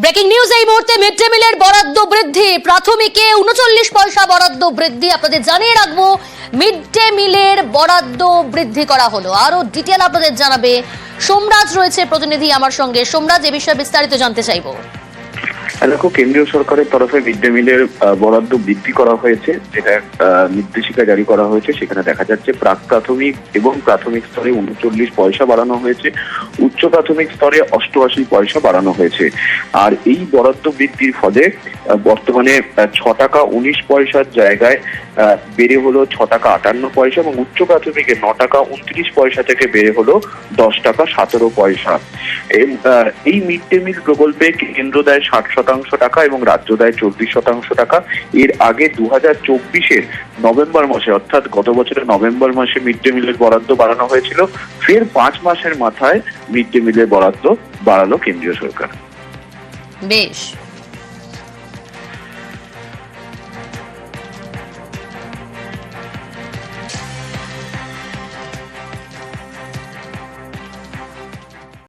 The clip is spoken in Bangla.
ব্রেকিং নিউজ এই মুহূর্তে মিড ডে মিলের বরাদ্দ বৃদ্ধি, প্রাথমিকে 39 পয়সা বরাদ্দ বৃদ্ধি। আপনাদের জানিয়ে রাখবো মিড ডে মিলের বরাদ্দ বৃদ্ধি করা হলো। আরো ডিটেল আপনাদের জানাবে সোমরাজ, রয়েছে প্রতিনিধি আমার সঙ্গে। সোমরাজ, এ বিষয়ে বিস্তারিত জানতে চাইবো। দেখো, কেন্দ্রীয় সরকারের তরফে মিড ডে মিলের বরাদ্দ বৃদ্ধি করা হয়েছে, যেটা নির্দেশিকা জারি করা হয়েছে। সেখানে দেখা যাচ্ছে প্রাক প্রাথমিক এবং প্রাথমিক স্তরে 39 পয়সা বাড়ানো হয়েছে, উচ্চ প্রাথমিক স্তরে 88 পয়সা বাড়ানো হয়েছে। আর এই বরাদ্দ বৃদ্ধির ফলে বর্তমানে 6 টাকা 19 পয়সার জায়গায় বেড়ে হলো 6 টাকা 58 পয়সা, এবং উচ্চ প্রাথমিকে 9 টাকা 29 পয়সা থেকে বেড়ে হলো 10 টাকা 17 পয়সা। এই মিড ডে মিল প্রকল্পে কেন্দ্র দেয় 60% টাকা এবং রাজ্য দেয় 40% টাকা। এর আগে 2024-এর নভেম্বর মাসে, অর্থাৎ গত বছরের নভেম্বর মাসে মিড ডে মিলের বরাদ্দ বাড়ানো হয়েছিল। ফের 5 মাসের মাথায় মিড ডে মিলের বরাদ্দ বাড়ালো কেন্দ্রীয় সরকার। বেশ।